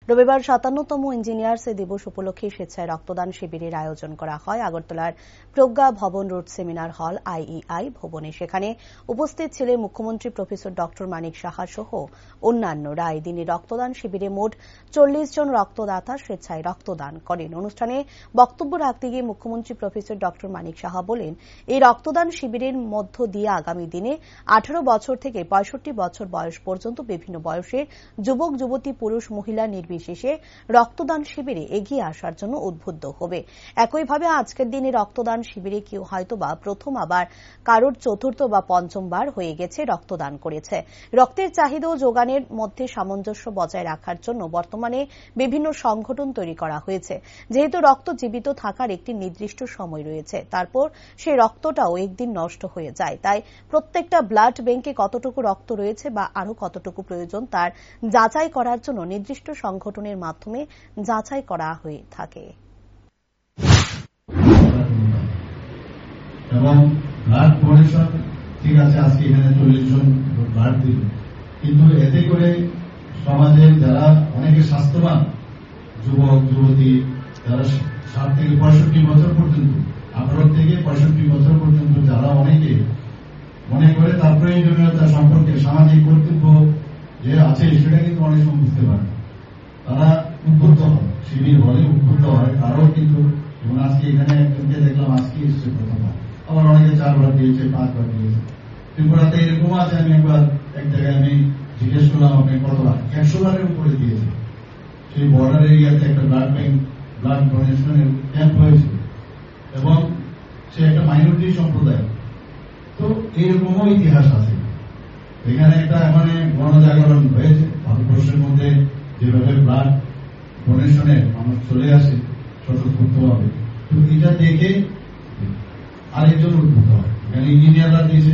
রবিবার ৫৭তম ইঞ্জিনিয়ার্স দিবস উপলক্ষে স্বেচ্ছায় রক্তদান শিবিরের আয়োজন করা হয় আগরতলার প্রজ্ঞা ভবন রোড সেমিনার হল আইইআই ভবনে। সেখানে উপস্থিত ছিলেন মুখ্যমন্ত্রী প্রফেসর ডক্টর মানিক সাহা সহ অন্যান্যরা। এই দিনে রক্তদান শিবিরে মোট ৪০ জন রক্তদাতা স্বেচ্ছায় রক্তদান করেন। অনুষ্ঠানে বক্তব্য রাখতে গিয়ে মুখ্যমন্ত্রী প্রফেসর ডক্টর মানিক সাহা বলেন, এই রক্তদান শিবিরের মধ্য দিয়ে আগামী দিনে ১৮ বছর থেকে ৬৫ বছর বয়স পর্যন্ত বিভিন্ন বয়সের যুবক যুবতী পুরুষ মহিলা নির্বিশেষে রক্তদান শিবিরে এগিয়ে আসার জন্য উদ্বুদ্ধ হবে। একইভাবে আজকের দিনে রক্তদান শিবিরে কেউ হয়তোবা প্রথম, আবার কারোর চতুর্থ বা পঞ্চমবার হয়ে গেছে রক্তদান করেছে। রক্তের চাহিদা ও যোগানের মধ্যে সামঞ্জস্য বজায় রাখার জন্য বর্তমানে বিভিন্ন সংগঠন তৈরি করা হয়েছে। যেহেতু রক্ত জীবিত থাকার একটি নির্দিষ্ট সময় রয়েছে, তারপর সেই রক্তটাও একদিন নষ্ট হয়ে যায়। তাই প্রত্যেকটা ব্লাড ব্যাংকে কতটুকু রক্ত রয়েছে বা আরো কতটুকু প্রয়োজন তার যাচাই করার জন্য নির্দিষ্ট সংগঠনের মাধ্যমে যাচাই করা হয়ে থাকে। এবং ব্লাড ডোনেশন ঠিক আছে, আজকে এখানে ৪০ জন ব্লাড দিল, কিন্তু এতে করে সমাজের যারা অনেকে স্বাস্থ্যবান যুবক যুবতী, যারা ৬০ থেকে ৬৫ বছর পর্যন্ত, ১৮ থেকে ৬৫ বছর পর্যন্ত যারা অনেকে মনে করে তার প্রয়োজনীয়তা সম্পর্কে সামাজিক কর্তব্য যে আছে সেটা কিন্তু অনেক সময় বুঝতে পারে, তারা উদ্বুদ্ধ হয়, শিবির বলে উদ্বুদ্ধ হয়। তারাও কিন্তু যেমন আজকে এখানে একজনকে দেখলাম আজকে এসছে প্রথমবার, আবার অনেকে ৪বার দিয়েছে, 5বার দিয়েছে। ত্রিপুরাতে এরকম আছে, আমি একবার এক জায়গায় আমি জিজ্ঞেস করলাম আপনি কতবার, ১০০ বারের উপরে দিয়েছে। সেই বর্ডার এরিয়াতে একটা ব্লাড ব্যাংক ব্লাড ডোনেশনের ক্যাম্প হয়েছে এবং সে একটা মাইনরিটি সম্প্রদায়। তো এইরকমও ইতিহাস আছে। এখানে একটা মানে গণজাগরণ হয়েছে ভারতবর্ষের মধ্যে, যেভাবে ব্লাড ডোনেশনে মানুষ চলে আসে স্বতঃস্ফূর্তভাবে। তো এটা দেখে আরেকজন উদ্ভূত হয়। এখানে ইঞ্জিনিয়াররা দিয়েছে,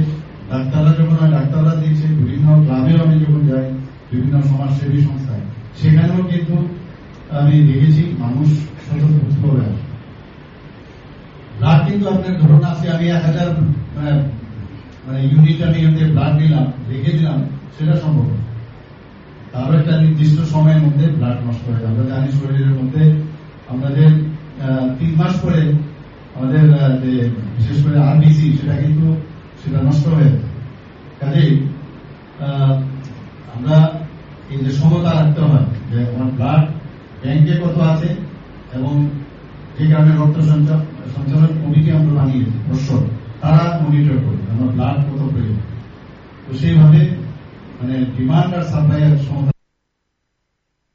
ডাক্তাররা যখন হয় ডাক্তাররা দিয়েছে, বিভিন্ন ক্লাবেও আমি যখন যাই, বিভিন্ন সমাজসেবী সংস্থায়, সেখানেও কিন্তু আমি দেখেছি মানুষ স্বতঃস্ফূর্তভাবে আসে। ব্লাড কিন্তু আপনার ধরুন আছে, আমি ১,০০০ মানে ইউনিট আমি ব্লাড নিলাম, রেখে দিলাম, সেটা সম্ভব। তারও একটা নির্দিষ্ট সময়ের মধ্যে ব্লাড নষ্ট হয়ে যায়। আমরা জানি শরীরের মধ্যে আমাদের ৩ মাস পরে আমাদের যে বিশেষ করে আরবিসি সেটা নষ্ট হয়ে যায়। কাজেই আমরা এই যে সমতা রাখতে হয় যে আমার ব্লাড ব্যাংকে কত আছে, এবং যে কারণে রক্ত সঞ্চালন কমিটি আমরা বানিয়েছি বছর, তারা মনিটর করে আমার ব্লাড কত প্রয়োজন। তো সেইভাবে মানে ডিমান্ড আর সাপ্লাই এর সমতা